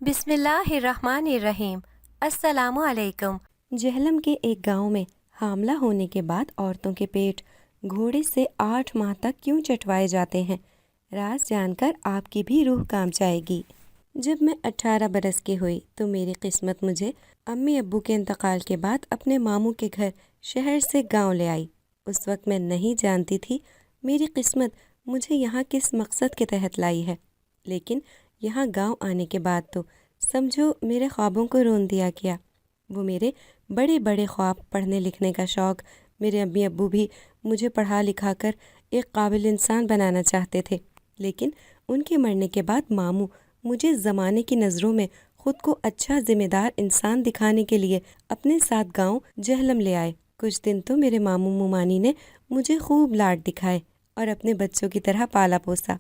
بسم اللہ الرحمن الرحیم۔ السلام علیکم۔ جہلم کے ایک گاؤں میں حاملہ ہونے کے بعد عورتوں کے پیٹ گھوڑے سے 8 ماہ تک کیوں چٹوائے جاتے ہیں، راز جان کر آپ کی بھی روح کانپ جائے گی۔ جب میں 18 برس کی ہوئی تو میری قسمت مجھے امی ابو کے انتقال کے بعد اپنے ماموں کے گھر شہر سے گاؤں لے آئی۔ اس وقت میں نہیں جانتی تھی میری قسمت مجھے یہاں کس مقصد کے تحت لائی ہے، لیکن یہاں گاؤں آنے کے بعد تو سمجھو میرے خوابوں کو رون دیا گیا۔ وہ میرے بڑے بڑے خواب، پڑھنے لکھنے کا شوق، میرے امی ابو بھی مجھے پڑھا لکھا کر ایک قابل انسان بنانا چاہتے تھے، لیکن ان کے مرنے کے بعد ماموں مجھے زمانے کی نظروں میں خود کو اچھا ذمہ دار انسان دکھانے کے لیے اپنے ساتھ گاؤں جہلم لے آئے۔ کچھ دن تو میرے ماموں مومانی نے مجھے خوب لاڈ دکھائے اور اپنے بچوں کی طرح پالا پوسا،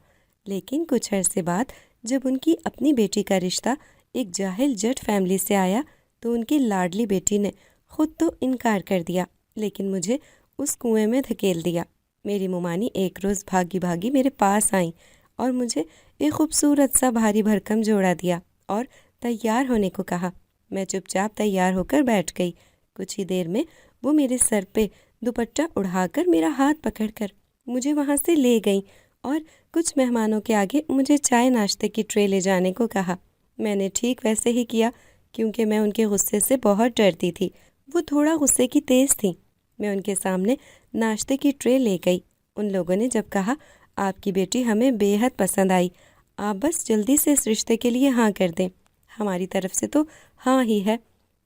لیکن کچھ عرصے بعد جب ان کی اپنی بیٹی کا رشتہ ایک جاہل جٹ فیملی سے آیا تو ان کی لاڈلی بیٹی نے خود تو انکار کر دیا، لیکن مجھے اس کنویں میں دھکیل دیا۔ میری مومانی ایک روز بھاگی بھاگی میرے پاس آئیں اور مجھے ایک خوبصورت سا بھاری بھرکم جوڑا دیا اور تیار ہونے کو کہا۔ میں چپ چاپ تیار ہو کر بیٹھ گئی۔ کچھ ہی دیر میں وہ میرے سر پہ دوپٹہ اڑا کر میرا ہاتھ پکڑ کر مجھے وہاں سے لے گئیں اور کچھ مہمانوں کے آگے مجھے چائے ناشتے کی ٹرے لے جانے کو کہا۔ میں نے ٹھیک ویسے ہی کیا، کیونکہ میں ان کے غصے سے بہت ڈرتی تھی۔ وہ تھوڑا غصے کی تیز تھیں۔ میں ان کے سامنے ناشتے کی ٹرے لے گئی۔ ان لوگوں نے جب کہا آپ کی بیٹی ہمیں بے حد پسند آئی، آپ بس جلدی سے اس رشتے کے لیے ہاں کر دیں، ہماری طرف سے تو ہاں ہی ہے۔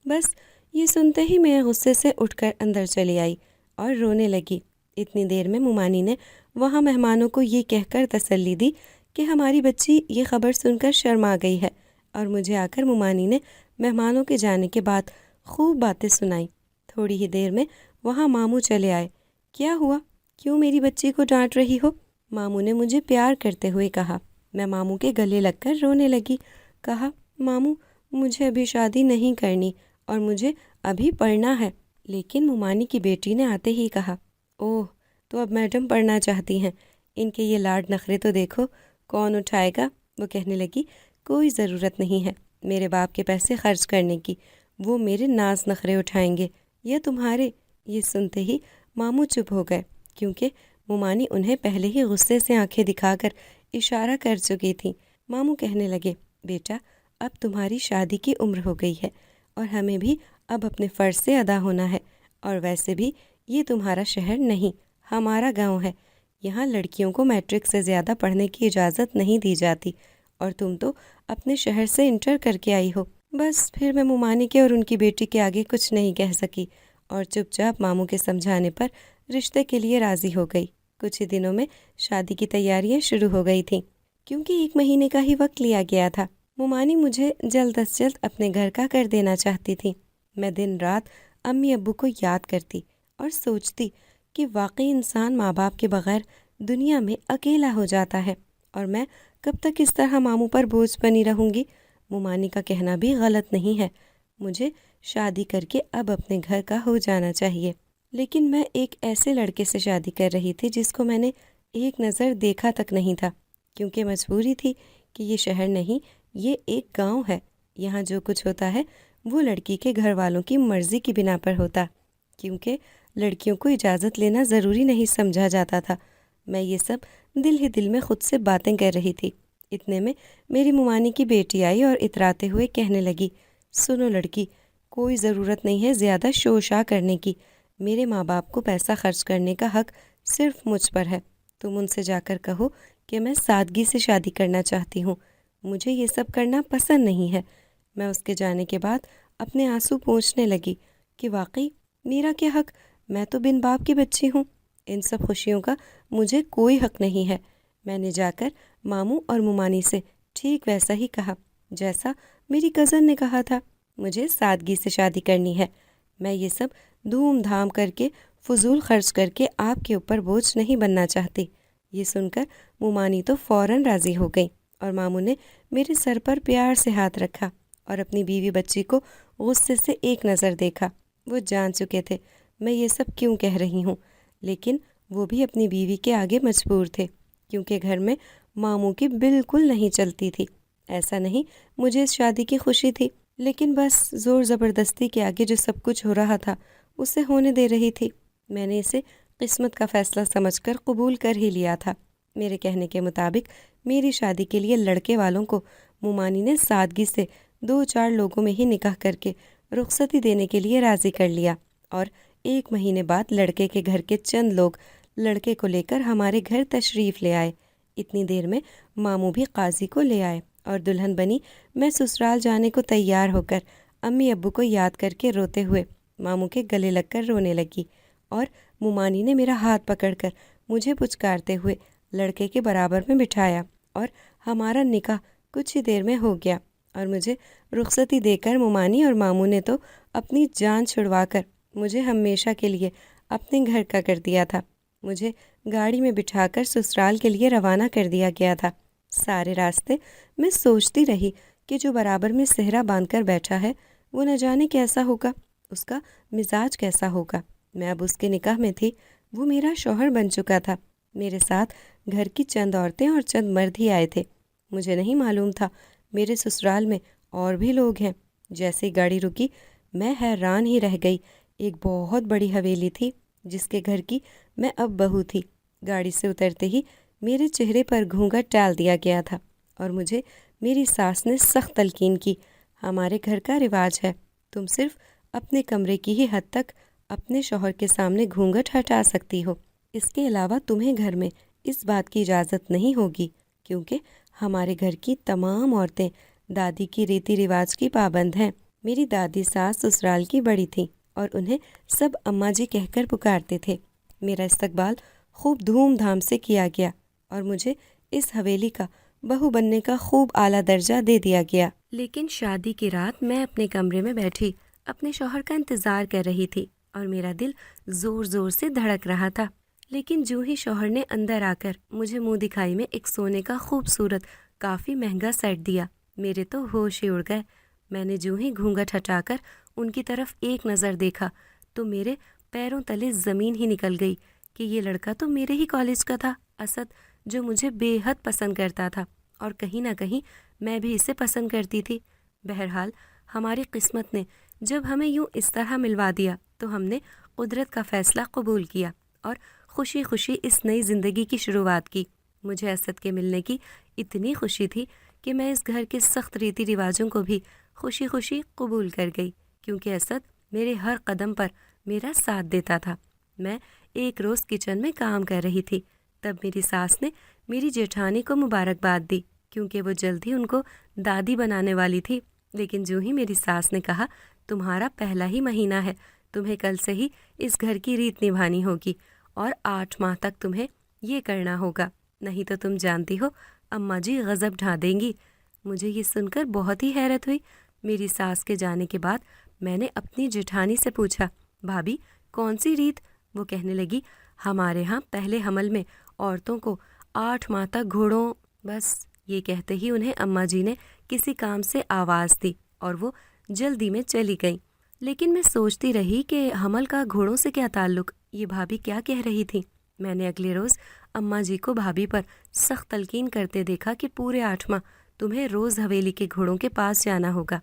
بس یہ سنتے ہی میں غصے سے اٹھ کر اندر چلی آئی اور رونے لگی۔ اتنی دیر میں مومانی نے وہاں مہمانوں کو یہ کہہ کر تسلی دی کہ ہماری بچی یہ خبر سن کر شرما گئی ہے، اور مجھے آ کر مومانی نے مہمانوں کے جانے کے بعد خوب باتیں سنائیں۔ تھوڑی ہی دیر میں وہاں ماموں چلے آئے۔ کیا ہوا؟ کیوں میری بچی کو ڈانٹ رہی ہو؟ ماموں نے مجھے پیار کرتے ہوئے کہا۔ میں ماموں کے گلے لگ کر رونے لگی۔ کہا ماموں مجھے ابھی شادی نہیں کرنی اور مجھے ابھی پڑھنا ہے۔ لیکن مومانی کی بیٹی نے آتے ہی کہا اوہ تو اب میڈم پڑھنا چاہتی ہیں، ان کے یہ لاڈ نخرے تو دیکھو، کون اٹھائے گا؟ وہ کہنے لگی کوئی ضرورت نہیں ہے میرے باپ کے پیسے خرچ کرنے کی، وہ میرے ناز نخرے اٹھائیں گے یا تمہارے؟ یہ سنتے ہی ماموں چپ ہو گئے، کیونکہ مومانی انہیں پہلے ہی غصے سے آنکھیں دکھا کر اشارہ کر چکی تھیں۔ ماموں کہنے لگے بیٹا اب تمہاری شادی کی عمر ہو گئی ہے اور ہمیں بھی اب اپنے فرض سے ادا ہونا ہے، اور ویسے بھی یہ تمہارا شہر نہیں ہمارا گاؤں ہے، یہاں لڑکیوں کو میٹرک سے زیادہ پڑھنے کی اجازت نہیں دی جاتی، اور تم تو اپنے شہر سے انٹر کر کے آئی ہو۔ بس پھر میں مومانی کے اور ان کی بیٹی کے آگے کچھ نہیں کہہ سکی اور چپ چاپ ماموں کے سمجھانے پر رشتے کے لیے راضی ہو گئی۔ کچھ ہی دنوں میں شادی کی تیاریاں شروع ہو گئی تھیں، کیونکہ 1 مہینے کا ہی وقت لیا گیا تھا۔ مومانی مجھے جلد از جلد اپنے گھر کا کر دینا چاہتی تھی۔ میں دن رات امی ابو کو یاد کرتی اور سوچتی کہ واقعی انسان ماں باپ کے بغیر دنیا میں اکیلا ہو جاتا ہے، اور میں کب تک اس طرح ماموں پر بوجھ بنی رہوں گی؟ مومانی کا کہنا بھی غلط نہیں ہے، مجھے شادی کر کے اب اپنے گھر کا ہو جانا چاہیے، لیکن میں ایک ایسے لڑکے سے شادی کر رہی تھی جس کو میں نے ایک نظر دیکھا تک نہیں تھا، کیونکہ مجبوری تھی کہ یہ شہر نہیں، یہ ایک گاؤں ہے، یہاں جو کچھ ہوتا ہے وہ لڑکی کے گھر والوں کی مرضی کی بنا پر ہوتا، کیونکہ لڑکیوں کو اجازت لینا ضروری نہیں سمجھا جاتا تھا۔ میں یہ سب دل ہی دل میں خود سے باتیں کر رہی تھی۔ اتنے میں میری مومانی کی بیٹی آئی اور اتراتے ہوئے کہنے لگی سنو لڑکی، کوئی ضرورت نہیں ہے زیادہ شوشا کرنے کی، میرے ماں باپ کو پیسہ خرچ کرنے کا حق صرف مجھ پر ہے، تم ان سے جا کر کہو کہ میں سادگی سے شادی کرنا چاہتی ہوں، مجھے یہ سب کرنا پسند نہیں ہے۔ میں اس کے جانے کے بعد اپنے آنسو پونچھنے لگی کہ واقعی میرا کیا حق، میں تو بن باپ کی بچی ہوں، ان سب خوشیوں کا مجھے کوئی حق نہیں ہے۔ میں نے جا کر ماموں اور مومانی سے ٹھیک ویسا ہی کہا جیسا میری کزن نے کہا تھا، مجھے سادگی سے شادی کرنی ہے، میں یہ سب دھوم دھام کر کے فضول خرچ کر کے آپ کے اوپر بوجھ نہیں بننا چاہتی۔ یہ سن کر مومانی تو فوراً راضی ہو گئی اور ماموں نے میرے سر پر پیار سے ہاتھ رکھا اور اپنی بیوی بچی کو غصے سے ایک نظر دیکھا۔ وہ جان چکے تھے میں یہ سب کیوں کہہ رہی ہوں، لیکن وہ بھی اپنی بیوی کے آگے مجبور تھے، کیونکہ گھر میں ماموں کی بالکل نہیں چلتی تھی۔ ایسا نہیں مجھے اس شادی کی خوشی تھی، لیکن بس زور زبردستی کے آگے جو سب کچھ ہو رہا تھا اسے ہونے دے رہی تھی۔ میں نے اسے قسمت کا فیصلہ سمجھ کر قبول کر ہی لیا تھا۔ میرے کہنے کے مطابق میری شادی کے لیے لڑکے والوں کو مومانی نے سادگی سے 2-4 لوگوں میں ہی نکاح کر کے رخصتی دینے کے لیے راضی کر لیا، اور 1 مہینے بعد لڑکے کے گھر کے چند لوگ لڑکے کو لے کر ہمارے گھر تشریف لے آئے۔ اتنی دیر میں ماموں بھی قاضی کو لے آئے اور دلہن بنی میں سسرال جانے کو تیار ہو کر امی ابو کو یاد کر کے روتے ہوئے ماموں کے گلے لگ کر رونے لگی، اور مومانی نے میرا ہاتھ پکڑ کر مجھے پچکارتے ہوئے لڑکے کے برابر میں بٹھایا، اور ہمارا نکاح کچھ ہی دیر میں ہو گیا، اور مجھے رخصتی دے کر مومانی اور ماموں نے تو اپنی جان چھڑوا کر مجھے ہمیشہ کے لیے اپنے گھر کا کر دیا تھا۔ مجھے گاڑی میں بٹھا کر سسرال کے لیے روانہ کر دیا گیا تھا۔ سارے راستے میں سوچتی رہی کہ جو برابر میں صحرا باندھ کر بیٹھا ہے وہ نہ جانے کیسا ہوگا، اس کا مزاج کیسا ہوگا۔ میں اب اس کے نکاح میں تھی، وہ میرا شوہر بن چکا تھا۔ میرے ساتھ گھر کی چند عورتیں اور چند مرد ہی آئے تھے۔ مجھے نہیں معلوم تھا میرے سسرال میں اور بھی لوگ ہیں۔ جیسے گاڑی رکی میں حیران ہی رہ گئی۔ ایک بہت بڑی حویلی تھی جس کے گھر کی میں اب بہو تھی۔ گاڑی سے اترتے ہی میرے چہرے پر گھونگھٹ ڈال دیا گیا تھا، اور مجھے میری ساس نے سخت تلقین کی، ہمارے گھر کا رواج ہے، تم صرف اپنے کمرے کی ہی حد تک اپنے شوہر کے سامنے گھونگھٹ ہٹا سکتی ہو، اس کے علاوہ تمہیں گھر میں اس بات کی اجازت نہیں ہوگی، کیونکہ ہمارے گھر کی تمام عورتیں دادی کی ریتی رواج کی پابند ہیں۔ میری دادی ساس سسرال کی بڑی تھیں اور انہیں سب اماں جی کہہ کر پکارتے تھے۔ میرا استقبال خوب دھوم دھام سے کیا گیا اور مجھے اس حویلی کا بہو بننے کا خوب اعلیٰ درجہ دے دیا گیا۔ لیکن شادی کی رات میں اپنے کمرے میں بیٹھی اپنے شوہر کا انتظار کر رہی تھی اور میرا دل زور زور سے دھڑک رہا تھا۔ لیکن جو ہی شوہر نے اندر آ کر مجھے منہ دکھائی میں ایک سونے کا خوبصورت کافی مہنگا سیٹ دیا، میرے تو ہوش ہی اڑ گئے۔ میں نے جو ہی گھونگھٹ ہٹا کر ان کی طرف ایک نظر دیکھا تو میرے پیروں تلے زمین ہی نکل گئی کہ یہ لڑکا تو میرے ہی کالج کا تھا، اسد، جو مجھے بے حد پسند کرتا تھا، اور کہیں نہ کہیں میں بھی اسے پسند کرتی تھی۔ بہرحال ہماری قسمت نے جب ہمیں یوں اس طرح ملوا دیا تو ہم نے قدرت کا فیصلہ قبول کیا اور خوشی خوشی اس نئی زندگی کی شروعات کی۔ مجھے اسد کے ملنے کی اتنی خوشی تھی کہ میں اس گھر کے سخت ریتی رواجوں کو بھی خوشی خوشی قبول کر گئی، کیونکہ اسد میرے ہر قدم پر میرا ساتھ دیتا تھا۔ میں ایک روز کچن میں کام کر رہی تھی، تب میری ساس نے میری جیٹھانی کو مبارکباد دی، کیونکہ وہ جلد ہی ان کو دادی بنانے والی تھی۔ لیکن جو ہی میری ساس نے کہا تمہارا پہلا ہی مہینہ ہے، تمہیں کل سے ہی اس گھر کی ریت نبھانی ہوگی اور 8 ماہ تک تمہیں یہ کرنا ہوگا، نہیں تو تم جانتی ہو اماں جی غضب ڈھا دیں گی۔ مجھے یہ سن کر بہت ہی حیرت ہوئی۔ میری ساس کے جانے کے بعد میں نے اپنی جیٹھانی سے پوچھا، بھابھی کون سی ریت؟ وہ کہنے لگی، ہمارے ہاں پہلے حمل میں عورتوں کو 8 ماہ تک گھوڑوں۔ بس یہ کہتے ہی انہیں اماں جی نے کسی کام سے آواز دی اور وہ جلدی میں چلی گئیں۔ لیکن میں سوچتی رہی کہ حمل کا گھوڑوں سے کیا تعلق، یہ بھابھی کیا کہہ رہی تھی۔ میں نے اگلے روز اماں جی کو بھابھی پر سخت تلقین کرتے دیکھا کہ پورے 8 ماہ تمہیں روز حویلی کے گھوڑوں کے پاس جانا ہوگا۔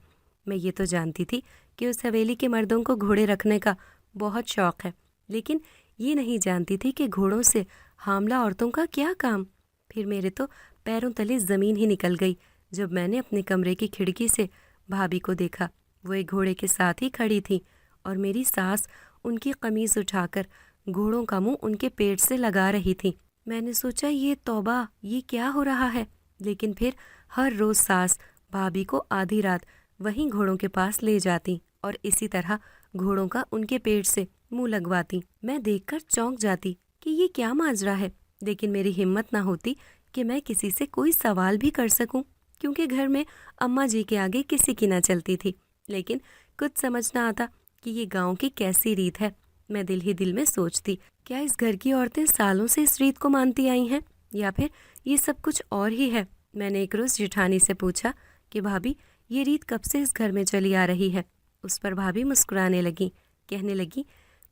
میں یہ تو جانتی تھی کہ اس حویلی کے مردوں کو گھوڑے رکھنے کا بہت شوق ہے، لیکن یہ نہیں جانتی تھی کہ گھوڑوں سے حاملہ عورتوں کا کیا کام۔ پھر میرے تو پیروں تلے زمین ہی نکل گئی جب میں نے اپنے کمرے کی کھڑکی سے بھابھی کو دیکھا۔ وہ ایک گھوڑے کے ساتھ ہی کھڑی تھی اور میری ساس ان کی قمیض اٹھا کر گھوڑوں کا منہ ان کے پیٹ سے لگا رہی تھی۔ میں نے سوچا یہ توبہ، یہ کیا ہو رہا ہے؟ لیکن پھر ہر روز ساس بھابھی کو آدھی رات وہیں گھوڑوں کے پاس لے جاتی اور اسی طرح گھوڑوں کا ان کے پیٹ سے منہ لگواتی۔ میں دیکھ کر چونک جاتی کہ یہ کیا ماجرا ہے، لیکن میری ہمت نہ ہوتی کہ میں کسی سے کوئی سوال بھی کر سکوں، کیونکہ گھر میں اماں جی کے آگے کسی کی نہ چلتی تھی۔ لیکن کچھ سمجھ نہ آتا کہ یہ گاؤں کی کیسی ریت ہے۔ میں دل ہی دل میں سوچتی، کیا اس گھر کی عورتیں سالوں سے اس ریت کو مانتی آئی ہیں، یا پھر یہ سب کچھ اور ہی ہے۔ میں نے ایک روز جیٹھانی سے پوچھا کہ بھابھی یہ ریت کب سے اس گھر میں چلی آ رہی ہے؟ اس پر بھابھی مسکرانے لگی، کہنے لگی،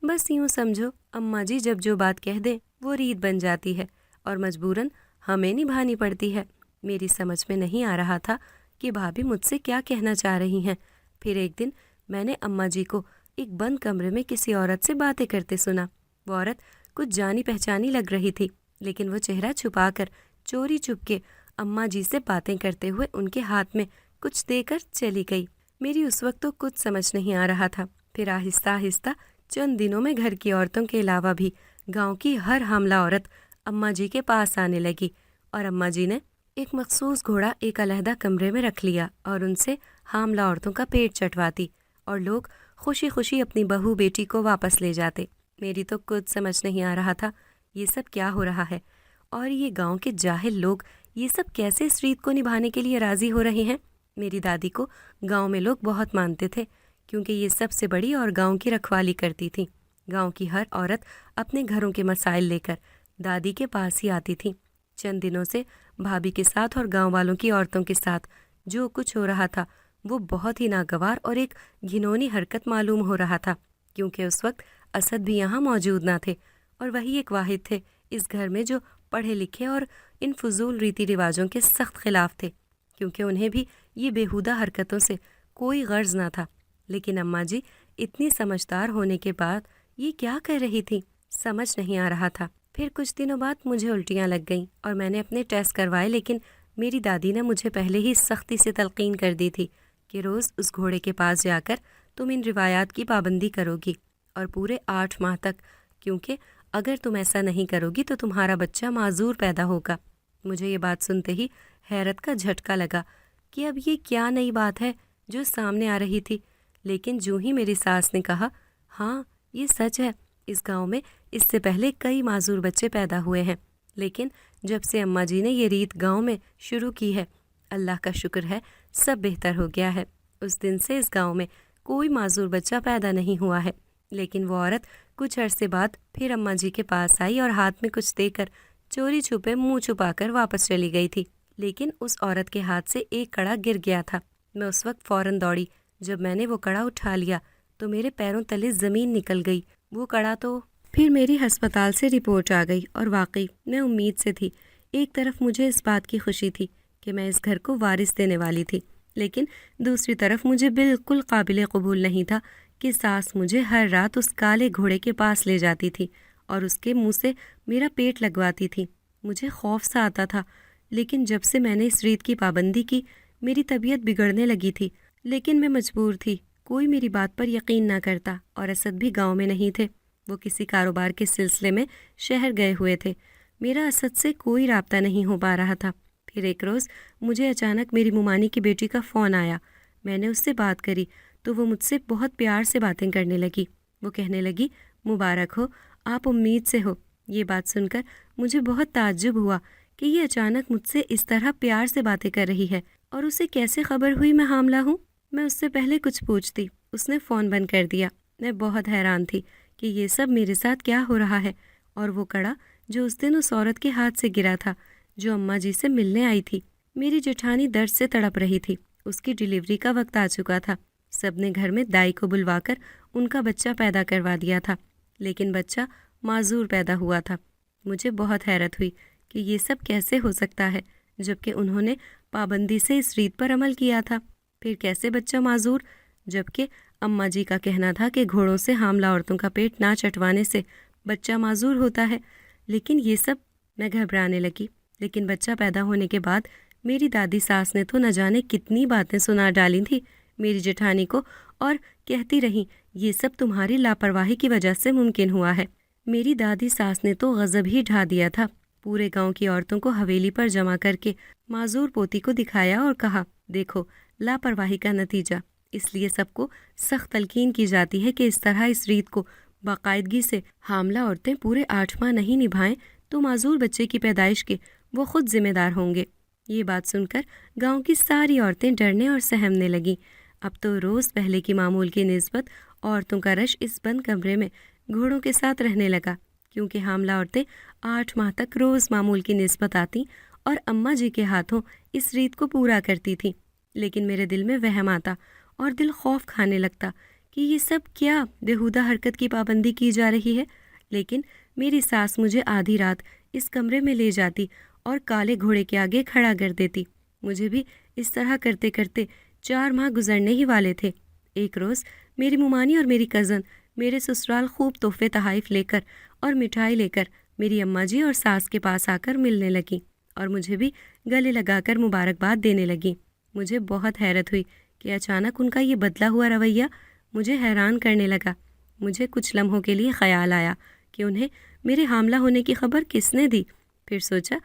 بس یوں سمجھو اماں جی جب جو بات کہہ دیں وہ ریت بن جاتی ہے اور مجبوراً ہمیں نبھانی پڑتی ہے۔ میری سمجھ میں نہیں آ رہا تھا کہ بھابھی مجھ سے کیا کہنا چاہ رہی ہیں۔ پھر ایک دن میں نے اماں جی کو ایک بند کمرے میں کسی عورت سے باتیں کرتے سنا۔ وہ عورت کچھ جانی پہچانی لگ رہی تھی، لیکن وہ چہرہ چھپا کر چوری چپ کے اماں جی سے باتیں کرتے ہوئے ان کے ہاتھ میں کچھ دے کر چلی گئی۔ میری اس وقت تو کچھ سمجھ نہیں آ رہا تھا۔ پھر آہستہ آہستہ چند دنوں میں گھر کی عورتوں کے علاوہ بھی گاؤں کی ہر حاملہ عورت اماں جی کے پاس آنے لگی، اور اماں جی نے ایک مخصوص گھوڑا ایک علیحدہ کمرے میں رکھ لیا اور ان سے حاملہ عورتوں کا پیٹ چٹواتی، اور لوگ خوشی خوشی اپنی بہو بیٹی کو واپس لے جاتے۔ میری تو کچھ سمجھ نہیں آ رہا تھا یہ سب کیا ہو رہا ہے، اور یہ گاؤں کے جاہل لوگ یہ سب کیسے اس ریت کو نبھانے کے لیے راضی ہو رہے ہیں۔ میری دادی کو گاؤں میں لوگ بہت مانتے تھے، کیونکہ یہ سب سے بڑی اور گاؤں کی رکھوالی کرتی تھی۔ گاؤں کی ہر عورت اپنے گھروں کے مسائل لے کر دادی کے پاس ہی آتی تھی۔ چند دنوں سے بھابھی کے ساتھ اور گاؤں والوں کی عورتوں کے ساتھ جو کچھ ہو رہا تھا وہ بہت ہی ناگوار اور ایک گھنونی حرکت معلوم ہو رہا تھا، کیونکہ اس وقت اسد بھی یہاں موجود نہ تھے، اور وہی ایک واحد تھے اس گھر میں جو پڑھے لکھے اور ان فضول ریتی رواجوں کے سخت خلاف تھے، کیونکہ انہیں بھی یہ بیہودہ حرکتوں سے کوئی غرض نہ تھا۔ لیکن اماں جی اتنی سمجھدار ہونے کے بعد یہ کیا کر رہی تھی، سمجھ نہیں آ رہا تھا۔ پھر کچھ دنوں بعد مجھے الٹیاں لگ گئیں اور میں نے اپنے ٹیسٹ کروائے، لیکن میری دادی نے مجھے پہلے ہی سختی سے تلقین کر دی تھی کہ روز اس گھوڑے کے پاس جا کر تم ان روایات کی پابندی کرو گی، اور پورے 8 ماہ تک، کیونکہ اگر تم ایسا نہیں کرو گی تو تمہارا بچہ معذور پیدا ہوگا۔ مجھے یہ بات سنتے ہی حیرت کا جھٹکا لگا کہ اب یہ کیا نئی بات ہے جو سامنے آ رہی تھی، لیکن جو ہی میری ساس نے کہا ہاں یہ سچ ہے، اس گاؤں میں اس سے پہلے کئی معذور بچے پیدا ہوئے ہیں، لیکن جب سے اماں جی نے یہ ریت گاؤں میں شروع کی ہے، اللہ کا شکر ہے سب بہتر ہو گیا ہے۔ اس دن سے اس گاؤں میں کوئی معذور بچہ پیدا نہیں ہوا ہے۔ لیکن وہ عورت کچھ عرصے بعد پھر اماں جی کے پاس آئی اور ہاتھ میں کچھ دے کر چوری چھپے منہ چھپا کر واپس چلی گئی تھی، لیکن اس عورت کے ہاتھ سے ایک کڑا گر گیا تھا۔ میں اس وقت فوراً دوڑی۔ جب میں نے وہ کڑا اٹھا لیا تو میرے پیروں تلے زمین نکل گئی۔ وہ کڑا تو پھر میری ہسپتال سے رپورٹ آ گئی، اور واقعی میں امید سے تھی۔ ایک طرف مجھے اس بات کی خوشی تھی کہ میں اس گھر کو وارث دینے والی تھی، لیکن دوسری طرف مجھے بالکل قابل قبول نہیں تھا کہ ساس مجھے ہر رات اس کالے گھوڑے کے پاس لے جاتی تھی اور اس کے منہ سے میرا پیٹ لگواتی تھی۔ مجھے خوف سا آتا تھا، لیکن جب سے میں نے اس ریت کی پابندی کی میری طبیعت بگڑنے لگی تھی، لیکن میں مجبور تھی۔ کوئی میری بات پر یقین نہ کرتا، اور اسد بھی گاؤں میں نہیں تھے۔ وہ کسی کاروبار کے سلسلے میں شہر گئے ہوئے تھے۔ میرا اسد سے کوئی رابطہ نہیں ہو پا رہا تھا۔ پھر ایک روز مجھے اچانک میری ممانی کی بیٹی کا فون آیا۔ میں نے اس سے بات کری تو وہ مجھ سے بہت پیار سے باتیں کرنے لگی۔ وہ کہنے لگی مبارک ہو، آپ امید سے ہو۔ یہ بات سن کر مجھے بہت تعجب ہوا کہ یہ اچانک مجھ سے اس طرح پیار سے باتیں کر رہی ہے، اور اسے کیسے خبر ہوئی میں حاملہ ہوں۔ میں اس سے پہلے کچھ پوچھتی، اس نے فون بند کر دیا۔ میں بہت حیران تھی کہ یہ سب میرے ساتھ کیا ہو رہا ہے، اور وہ کڑا جو اس دن اس عورت کے ہاتھ سے گرا تھا جو اماں جی سے ملنے آئی تھی۔ میری جٹھانی درد سے تڑپ رہی تھی، اس کی ڈیلیوری کا وقت آ چکا تھا۔ سب نے گھر میں دائی کو بلوا کر ان کا بچہ پیدا کروا دیا تھا، لیکن بچہ معذور پیدا ہوا تھا۔ مجھے بہت حیرت ہوئی کہ یہ سب کیسے ہو سکتا ہے، جبکہ انہوں نے پابندی سے اس ریت پر عمل کیا تھا۔ پھر کیسے بچہ معذور، جبکہ اماں جی کا کہنا تھا کہ گھوڑوں سے حاملہ عورتوں کا پیٹ نہ چٹوانے سے بچہ معذور ہوتا ہے۔ لیکن یہ سب، میں گھبرانے لگی۔ لیکن بچہ پیدا ہونے کے بعد میری دادی ساس نے تو نہ جانے کتنی باتیں سنا ڈالی تھی میری جٹھانی کو، اور کہتی رہیں یہ سب تمہاری لاپرواہی کی وجہ سے ممکن ہوا ہے۔ میری دادی ساس نے تو غضب ہی ڈھا دیا تھا۔ پورے گاؤں کی عورتوں کو حویلی پر جمع کر کے معذور پوتی کو دکھایا اور کہا دیکھو لاپرواہی کا نتیجہ۔ اس لیے سب کو سخت تلقین کی جاتی ہے کہ اس طرح اس ریت کو باقاعدگی سے حاملہ عورتیں پورے 8 ماہ نہیں نبھائیں تو معذور بچے کی پیدائش کے وہ خود ذمہ دار ہوں گے۔ یہ بات سن کر گاؤں کی ساری عورتیں ڈرنے اور سہمنے لگیں۔ اب تو روز پہلے کی معمول کی نسبت عورتوں کا رش اس بند کمرے میں گھوڑوں کے ساتھ رہنے لگا، کیونکہ حاملہ عورتیں 8 ماہ تک روز معمول کی نسبت آتی اور اماں جی کے ہاتھوں اس ریت کو پورا کرتی تھی۔ لیکن میرے دل میں وہم آتا اور دل خوف کھانے لگتا کہ یہ سب کیا بیہودہ حرکت کی پابندی کی جا رہی ہے۔ لیکن میری ساس مجھے آدھی رات اس کمرے میں لے جاتی اور کالے گھوڑے کے آگے کھڑا کر دیتی۔ مجھے بھی اس طرح کرتے کرتے 4 ماہ گزرنے ہی والے تھے۔ ایک روز میری ممانی اور میری کزن میرے سسرال خوب تحفے تحائف لے کر اور مٹھائی لے کر میری اماں جی اور ساس کے پاس آ کر ملنے لگیں اور مجھے بھی گلے لگا کر مبارکباد دینے لگیں۔ مجھے بہت حیرت ہوئی کہ اچانک ان کا یہ بدلا ہوا رویہ مجھے حیران کرنے لگا۔ مجھے کچھ لمحوں کے لیے خیال آیا کہ انہیں میرے حاملہ ہونے کی خبر کس نے دی۔ پھر سوچا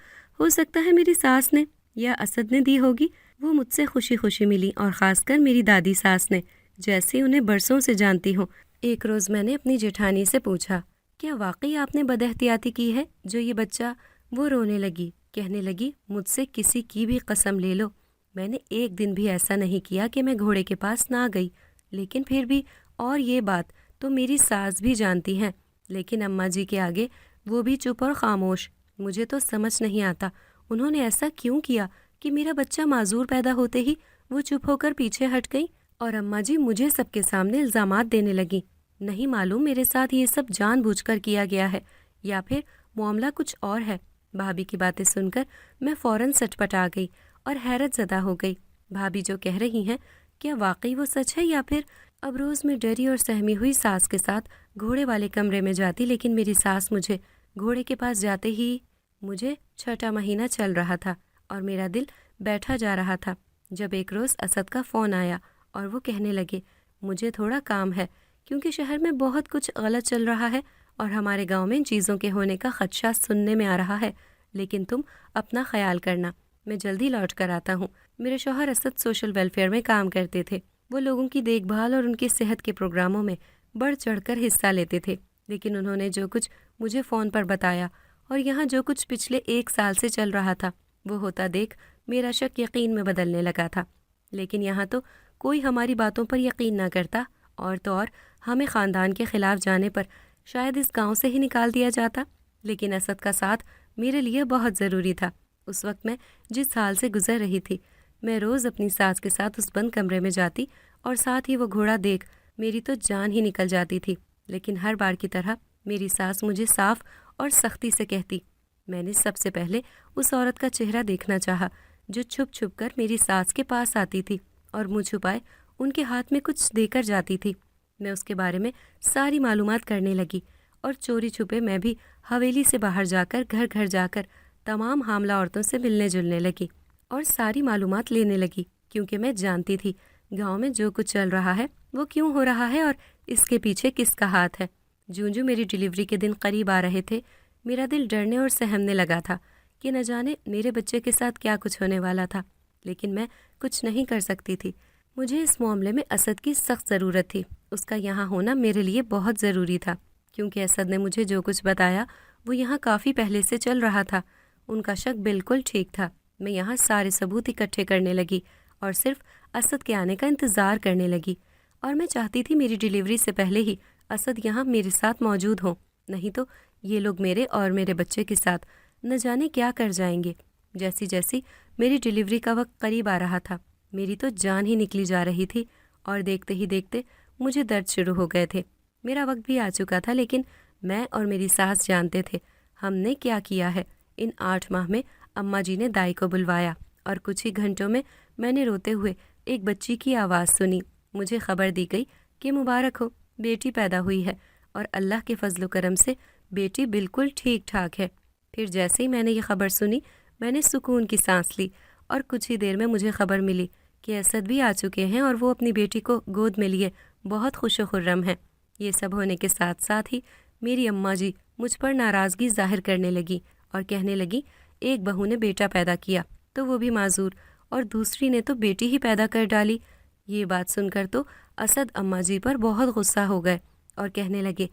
ہو سکتا ہے میری ساس نے یا اسد نے دی ہوگی۔ وہ مجھ سے خوشی خوشی ملی اور خاص کر میری دادی ساس نے، جیسے انہیں برسوں سے جانتی ہوں۔ ایک روز میں نے اپنی جیٹھانی سے پوچھا، کیا واقعی آپ نے بد احتیاطی کی ہے جو یہ بچہ؟ وہ رونے لگی، کہنے لگی مجھ سے کسی کی بھی قسم لے لو، میں نے ایک دن بھی ایسا نہیں کیا کہ میں گھوڑے کے پاس نہ گئی، لیکن پھر بھی، اور یہ بات تو میری ساس بھی جانتی ہیں، لیکن اماں جی کے آگے وہ بھی چپ اور خاموش۔ مجھے تو سمجھ نہیں آتا انہوں نے ایسا کیوں کیا کہ میرا بچہ معذور پیدا ہوتے ہی وہ چپ ہو کر پیچھے ہٹ گئی اور اماں جی مجھے سب کے سامنے الزامات دینے لگیں۔ نہیں معلوم میرے ساتھ یہ سب جان بوجھ کر کیا گیا ہے یا پھر معاملہ کچھ اور ہے۔ بھابھی کی باتیں سن کر میں فوراً سٹ پٹا گئی اور حیرت زدہ ہو گئی۔ بھابھی جو کہہ رہی ہیں کیا واقعی وہ سچ ہے یا پھر؟ اب روز میں ڈری اور سہمی ہوئی ساس کے ساتھ گھوڑے والے کمرے میں جاتی، لیکن میری ساس مجھے گھوڑے کے پاس جاتے ہی مجھے 6واں مہینہ چل رہا تھا اور میرا دل بیٹھا جا رہا تھا جب ایک روز اسد کا فون آیا اور وہ کہنے لگے مجھے تھوڑا کام ہے کیونکہ شہر میں بہت کچھ غلط چل رہا ہے اور ہمارے گاؤں میں چیزوں کے ہونے کا خدشہ سننے میں آ رہا ہے، لیکن تم اپنا خیال کرنا، میں جلدی لوٹ کر آتا ہوں۔ میرے شوہر اسد سوشل ویلفیئر میں کام کرتے تھے، وہ لوگوں کی دیکھ بھال اور ان کی صحت کے پروگراموں میں بڑھ چڑھ کر حصہ لیتے تھے، لیکن انہوں نے جو کچھ مجھے فون پر بتایا اور یہاں جو کچھ پچھلے 1 سال سے چل رہا تھا وہ ہوتا دیکھ میرا شک یقین میں بدلنے لگا تھا۔ لیکن یہاں تو کوئی ہماری باتوں پر یقین نہ کرتا، اور تو اور ہمیں خاندان کے خلاف جانے پر شاید اس گاؤں سے ہی نکال دیا جاتا، لیکن اسد کا ساتھ میرے لیے بہت ضروری تھا۔ اس وقت میں جس حال سے گزر رہی تھی، میں روز اپنی ساس کے ساتھ اس بند کمرے میں جاتی اور ساتھ ہی وہ گھوڑا دیکھ میری تو جان ہی نکل جاتی تھی، لیکن ہر بار کی طرح میری ساس مجھے صاف اور سختی سے کہتی۔ میں نے سب سے پہلے اس عورت کا چہرہ دیکھنا چاہا جو چھپ چھپ کر میری ساس کے پاس آتی تھی اور منہ چھپائے ان کے ہاتھ میں کچھ دے کر جاتی تھی۔ میں اس کے بارے میں ساری معلومات کرنے لگی اور چوری چھپے میں بھی حویلی سے باہر جا کر گھر گھر جا کر تمام حاملہ عورتوں سے ملنے جلنے لگی اور ساری معلومات لینے لگی، کیونکہ میں جانتی تھی گاؤں میں جو کچھ چل رہا ہے وہ کیوں ہو رہا ہے اور اس کے پیچھے کس کا ہاتھ ہے۔ جوں میری ڈیلیوری کے دن قریب آ رہے تھے، میرا دل ڈرنے اور سہمنے لگا تھا کہ نہ جانے میرے بچے کے ساتھ کیا کچھ ہونے والا تھا، لیکن میں کچھ نہیں کر سکتی تھی۔ مجھے اس معاملے میں اسد کی سخت ضرورت تھی، اس کا یہاں ہونا میرے لیے بہت ضروری تھا، کیونکہ اسد نے مجھے جو کچھ بتایا وہ یہاں کافی پہلے سے چل رہا تھا۔ ان کا شک بالکل ٹھیک تھا۔ میں یہاں سارے ثبوت اکٹھے کرنے لگی اور صرف اسد کے آنے کا انتظار کرنے لگی، اور میں چاہتی تھی میری ڈیلیوری سے پہلے ہی اسد یہاں میرے ساتھ موجود ہوں، نہیں تو یہ لوگ میرے اور میرے بچے کے ساتھ نہ جانے کیا کر جائیں گے۔ جیسی جیسی میری ڈیلیوری کا وقت قریب آ رہا تھا، میری تو جان ہی نکلی جا رہی تھی اور دیکھتے ہی دیکھتے مجھے درد شروع ہو گئے تھے۔ میرا وقت بھی آ چکا تھا، لیکن میں اور میری ساس جانتے تھے ہم نے کیا کیا ہے۔ ان 8 ماہ میں اماں جی نے دائی کو بلوایا اور کچھ ہی گھنٹوں میں نے روتے ہوئے ایک بچی کی آواز سنی۔ مجھے خبر دی گئی کہ مبارک ہو، بیٹی پیدا ہوئی ہے اور اللہ کے فضل و کرم سے بیٹی بالکل ٹھیک ٹھاک ہے۔ پھر جیسے ہی میں نے یہ خبر سنی، میں نے سکون کی سانس لی اور کچھ ہی دیر میں مجھے خبر ملی کہ اسد بھی آ چکے ہیں اور وہ اپنی بیٹی کو گود میں لیے بہت خوش و خرم ہیں۔ یہ سب ہونے کے ساتھ ساتھ ہی میری اماں جی مجھ پر ناراضگی ظاہر کرنے لگی اور کہنے لگی ایک بہو نے بیٹا پیدا کیا تو وہ بھی معذور، اور دوسری نے تو بیٹی ہی پیدا کر ڈالی۔ یہ بات سن کر تو اسد اماں جی پر بہت غصہ ہو گئے اور کہنے لگے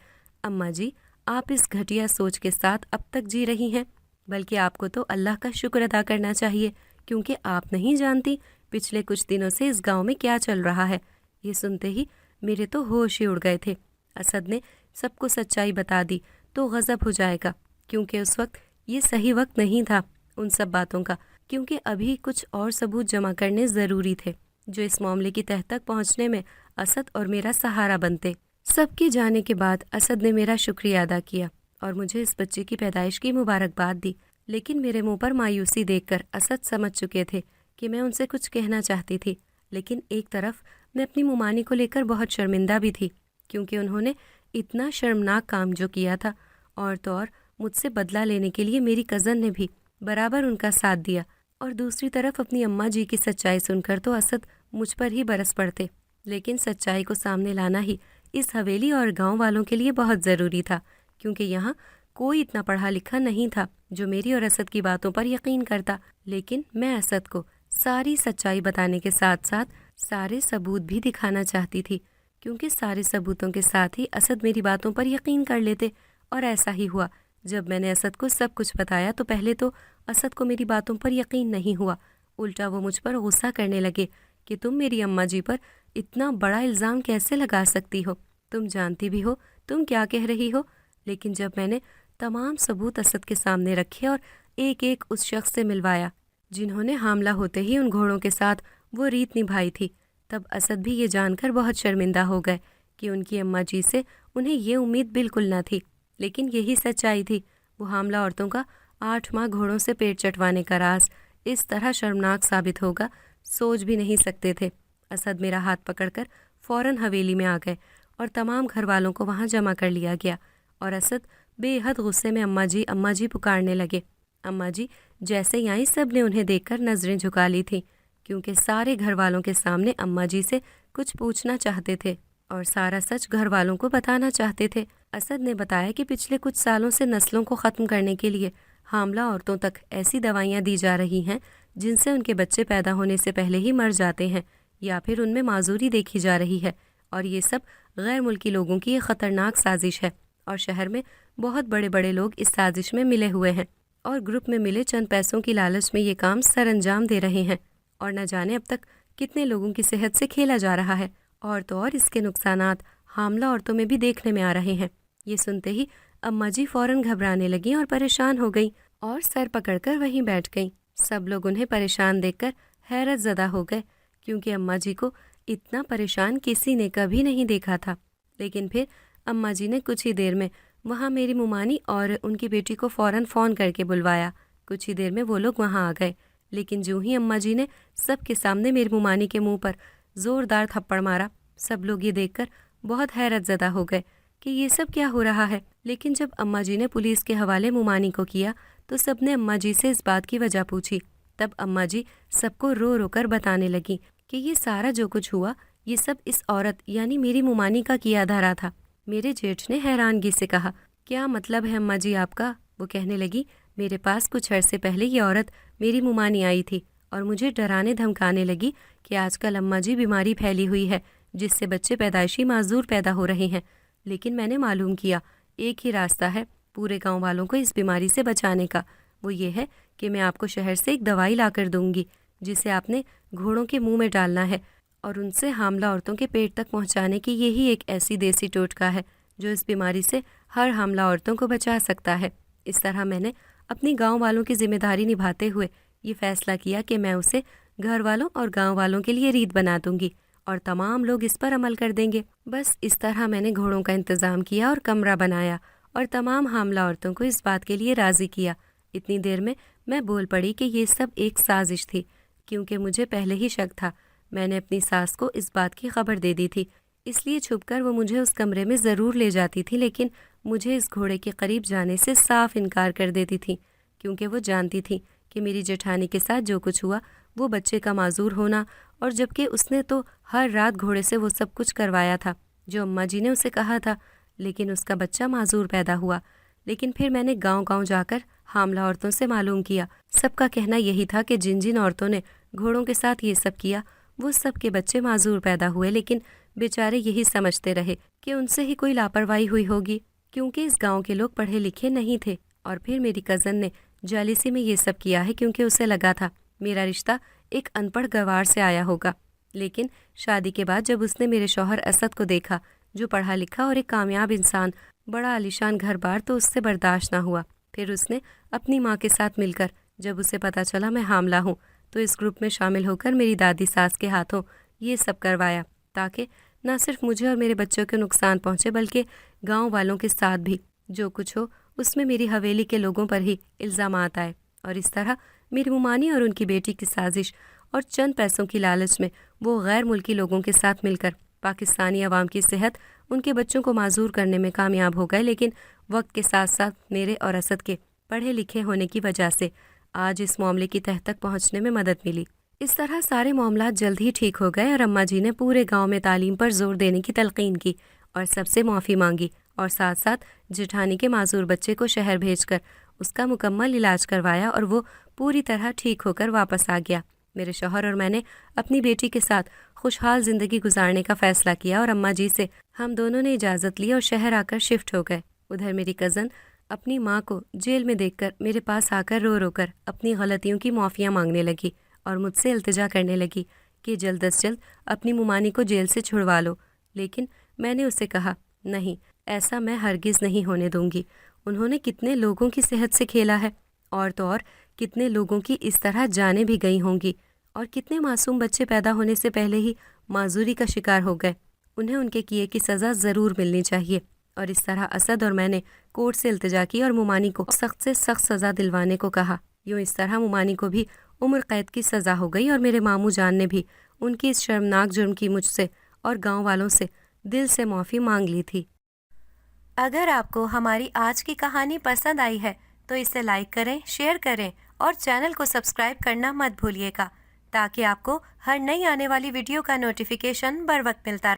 اماں جی آپ اس گھٹیا سوچ کے ساتھ اب تک جی رہی ہیں، بلکہ آپ کو تو اللہ کا شکر ادا کرنا چاہیے، کیونکہ آپ نہیں جانتی پچھلے کچھ دنوں سے اس گاؤں میں کیا چل رہا ہے۔ یہ سنتے ہی میرے تو ہوش ہی اڑ گئے تھے۔ اسد نے سب کو سچائی بتا دی تو غضب ہو جائے گا، کیونکہ اس وقت یہ صحیح وقت نہیں تھا ان سب باتوں کا، کیونکہ ابھی کچھ اور ثبوت جمع کرنے ضروری تھے جو اس معاملے کی تہہ تک پہنچنے میں اسد اور میرا سہارا بنتے۔ سب کے جانے کے بعد اسد نے میرا شکریہ ادا کیا اور مجھے اس بچے کی پیدائش کی مبارکباد دی، لیکن میرے منہ پر مایوسی دیکھ کر اسد سمجھ چکے تھے کہ میں ان سے کچھ کہنا چاہتی تھی، لیکن ایک طرف میں اپنی ممانی کو لے کر بہت شرمندہ بھی تھی، کیونکہ انہوں نے اتنا شرمناک کام جو کیا تھا، اور تو اور مجھ سے بدلہ لینے کے لیے میری کزن نے بھی برابر ان کا ساتھ دیا، اور دوسری طرف اپنی اماں جی کی سچائی سن کر تو اسد مجھ پر ہی برس پڑتے۔ لیکن سچائی کو سامنے لانا ہی اس حویلی اور گاؤں والوں کے لیے بہت ضروری تھا، کیونکہ یہاں کوئی اتنا پڑھا لکھا نہیں تھا جو میری اور اسد کی باتوں پر یقین کرتا۔ لیکن میں اسد کو ساری سچائی بتانے کے ساتھ ساتھ سارے ثبوت بھی دکھانا چاہتی تھی، کیونکہ سارے ثبوتوں کے ساتھ ہی اسد میری باتوں پر یقین کر لیتے، اور ایسا ہی ہوا۔ جب میں نے اسد کو سب کچھ بتایا تو پہلے تو اسد کو میری باتوں پر یقین نہیں ہوا، الٹا وہ مجھ پر غصہ کرنے لگے کہ تم میری اماں جی پر اتنا بڑا الزام کیسے لگا سکتی ہو، تم جانتی بھی ہو تم کیا کہہ رہی ہو۔ لیکن جب میں نے تمام ثبوت اسد کے سامنے رکھے اور ایک ایک اس شخص سے ملوایا جنہوں نے حاملہ ہوتے ہی ان گھوڑوں کے ساتھ وہ ریت نبھائی تھی، تب اسد بھی یہ جان کر بہت شرمندہ ہو گئے کہ ان کی اماں جی سے انہیں یہ امید بالکل نہ تھی۔ لیکن یہی سچائی تھی، وہ حاملہ عورتوں کا 8 ماہ گھوڑوں سے پیٹ چٹوانے کا راز اس طرح شرمناک ثابت ہوگا سوچ بھی نہیں سکتے تھے۔ اسد میرا ہاتھ پکڑ کر فوراً حویلی میں آ گئے اور تمام گھر والوں کو وہاں جمع کر لیا گیا، اور اسد بے حد غصے میں اماں جی پکارنے لگے۔ اماں جی جیسے ہی آئیں سب نے انہیں دیکھ کر نظریں جھکا لی تھیں، کیونکہ سارے گھر والوں کے سامنے اماں جی سے کچھ پوچھنا چاہتے تھے اور سارا سچ گھر والوں کو بتانا چاہتے تھے۔ اسد نے بتایا کہ پچھلے کچھ سالوں سے نسلوں کو ختم کرنے کے لیے حاملہ عورتوں تک ایسی دوائیاں دی جا رہی ہیں جن سے ان کے بچے پیدا ہونے سے پہلے ہی مر جاتے ہیں، یا پھر ان میں معذوری دیکھی جا رہی ہے، اور یہ سب غیر ملکی لوگوں کی ایک خطرناک سازش ہے، اور شہر میں بہت بڑے بڑے لوگ اس سازش میں ملے ہوئے ہیں، اور گروپ میں ملے چند پیسوں کی لالچ میں یہ کام سر انجام دے رہے ہیں، اور نہ جانے اب تک کتنے لوگوں کی صحت سے کھیلا جا رہا ہے، اور تو اور اس کے نقصانات حاملہ عورتوں میں بھی دیکھنے میں آ رہے ہیں۔ یہ سنتے ہی اماں جی فوراً گھبرانے لگیں اور پریشان ہو گئیں اور سر پکڑ کر وہیں بیٹھ گئیں۔ سب لوگ انہیں پریشان دیکھ کر حیرت زدہ ہو گئے، کیونکہ اماں جی کو اتنا پریشان کسی نے کبھی نہیں دیکھا تھا۔ لیکن پھر اماں جی نے کچھ ہی دیر میں وہاں میری ممانی اور ان کی بیٹی کو فوراً فون کر کے بلوایا۔ کچھ ہی دیر میں وہ لوگ وہاں آ گئے، لیکن جو ہی اماں جی نے سب کے سامنے میری ممانی کے منہ پر زوردار تھپڑ مارا، سب لوگ یہ دیکھ کر بہت حیرت زدہ ہو گئے کہ یہ سب کیا ہو رہا ہے۔ لیکن جب اماں جی نے پولیس کے حوالے ممانی کو کیا تو سب نے اماں جی سے اس بات کی وجہ پوچھی۔ تب اماں جی سب کو رو رو کر بتانے لگیں کہ یہ سارا جو کچھ ہوا یہ سب اس عورت یعنی میری ممانی کا کیا دھرا تھا۔ میرے جیٹھ نے حیرانگی سے کہا، کیا مطلب ہے اماں جی آپ کا؟ وہ کہنے لگی، میرے پاس کچھ عرصے پہلے یہ عورت میری ممانی آئی تھی اور مجھے ڈرانے دھمکانے لگی کہ آج کل اماں جی بیماری پھیلی ہوئی ہے جس سے بچے پیدائشی معذور پیدا ہو رہے ہیں، لیکن میں نے معلوم کیا ایک ہی راستہ ہے پورے گاؤں والوں کو اس بیماری سے بچانے کا، وہ یہ ہے کہ میں آپ کو شہر سے ایک دوائی لا کر دوں گی جسے آپ نے گھوڑوں کے منہ میں ڈالنا ہے، اور ان سے حاملہ عورتوں کے پیٹ تک پہنچانے کی یہی ایک ایسی دیسی ٹوٹکا ہے جو اس بیماری سے ہر حاملہ عورتوں کو بچا سکتا ہے۔ اس طرح میں نے اپنی گاؤں والوں کی ذمہ داری نبھاتے ہوئے یہ فیصلہ کیا کہ میں اسے گھر والوں اور گاؤں والوں کے لیے ریت بنا دوں گی اور تمام لوگ اس پر عمل کر دیں گے۔ بس اس طرح میں نے گھوڑوں کا انتظام کیا اور کمرہ بنایا اور تمام حاملہ عورتوں کو اس بات کے لیے راضی کیا۔ اتنی دیر میں بول پڑی کہ یہ سب ایک سازش تھی، کیونکہ مجھے پہلے ہی شک تھا۔ میں نے اپنی ساس کو اس بات کی خبر دے دی تھی، اس لیے چھپ کر وہ مجھے اس کمرے میں ضرور لے جاتی تھی، لیکن مجھے اس گھوڑے کے قریب جانے سے صاف انکار کر دیتی تھی، کیونکہ وہ جانتی تھی کہ میری جیٹھانی کے ساتھ جو کچھ ہوا وہ بچے کا معذور ہونا، اور جبکہ اس نے تو ہر رات گھوڑے سے وہ سب کچھ کروایا تھا جو اماں جی نے اسے کہا تھا، لیکن اس کا بچہ معذور پیدا ہوا۔ لیکن پھر میں نے گاؤں گاؤں جا کر حاملہ عورتوں سے معلوم کیا، سب کا کہنا یہی تھا کہ جن جن عورتوں نے گھوڑوں کے ساتھ یہ سب کیا وہ سب کے بچے معذور پیدا ہوئے، لیکن بیچارے یہی سمجھتے رہے کہ ان سے ہی کوئی لاپرواہی ہوئی ہوگی، کیونکہ اس گاؤں کے لوگ پڑھے لکھے نہیں تھے، اور پھر میری کزن نے جیلیسی میں یہ سب کیا ہے کیونکہ اسے لگا تھا میرا رشتہ ایک ان پڑھ گوار سے آیا ہوگا۔ لیکن شادی کے بعد جب اس نے میرے شوہر اسد کو دیکھا جو پڑھا لکھا اور ایک کامیاب انسان، بڑا عالیشان گھر بار، تو اس سے برداشت نہ ہوا۔ پھر اس نے اپنی ماں کے ساتھ مل کر جب اسے پتہ چلا میں حاملہ ہوں تو اس گروپ میں شامل ہو کر میری دادی ساس کے ہاتھوں یہ سب کروایا، تاکہ نہ صرف مجھے اور میرے بچوں کے نقصان پہنچے بلکہ گاؤں والوں کے ساتھ بھی جو کچھ ہو اس میں میری حویلی کے لوگوں پر ہی الزامات آئے، اور اس طرح میری ممانی اور ان کی بیٹی کی سازش اور چند پیسوں کی لالچ میں وہ غیر ملکی لوگوں کے ساتھ مل کر پاکستانی عوام کی صحت ان کے بچوں کو معذور کرنے میں کامیاب ہو گئے، لیکن وقت کے ساتھ ساتھ میرے اور اسد کے پڑھے لکھے ہونے کی وجہ سے آج اس معاملے کی تہہ تک پہنچنے میں مدد ملی۔ اس طرح سارے معاملات جلد ہی ٹھیک ہو گئے اور اماں جی نے پورے گاؤں میں تعلیم پر زور دینے کی تلقین کی اور سب سے معافی مانگی، اور ساتھ ساتھ جٹھانی کے معذور بچے کو شہر بھیج کر اس کا مکمل علاج کروایا اور وہ پوری طرح ٹھیک ہو کر واپس آ گیا۔ میرے شوہر اور میں نے اپنی بیٹی کے ساتھ خوشحال زندگی گزارنے کا فیصلہ کیا اور اماں جی سے ہم دونوں نے اجازت لی اور شہر آ کر شفٹ ہو گئے۔ ادھر میری کزن اپنی ماں کو جیل میں دیکھ کر میرے پاس آ کر رو رو کر اپنی غلطیوں کی معافیاں مانگنے لگی اور مجھ سے التجا کرنے لگی کہ جلد از جلد اپنی ممانی کو جیل سے چھڑوا لو، لیکن میں نے اسے کہا نہیں، ایسا میں ہرگز نہیں ہونے دوں گی۔ انہوں نے کتنے لوگوں کی صحت سے کھیلا ہے، اور تو اور کتنے لوگوں کی اس طرح جانیں بھی گئی ہوں گی، اور کتنے معصوم بچے پیدا ہونے سے پہلے ہی معذوری کا شکار ہو گئے۔ انہیں ان کے کیے کی سزا ضرور ملنی چاہیے۔ اور اس طرح اسد اور میں نے کورٹ سے التجا کی اور ممانی کو سخت سے سخت سزا دلوانے کو کہا۔ یوں اس طرح ممانی کو بھی عمر قید کی سزا ہو گئی اور میرے ماموں جان نے بھی ان کی اس شرمناک جرم کی مجھ سے اور گاؤں والوں سے دل سے معافی مانگ لی تھی۔ اگر آپ کو ہماری آج کی کہانی پسند آئی ہے تو اسے لائک کریں، شیئر کریں اور چینل کو سبسکرائب کرنا مت بھولیے گا تاکہ آپ کو ہر نئی آنے والی ویڈیو کا نوٹیفیکیشن بر وقت ملتا رہے۔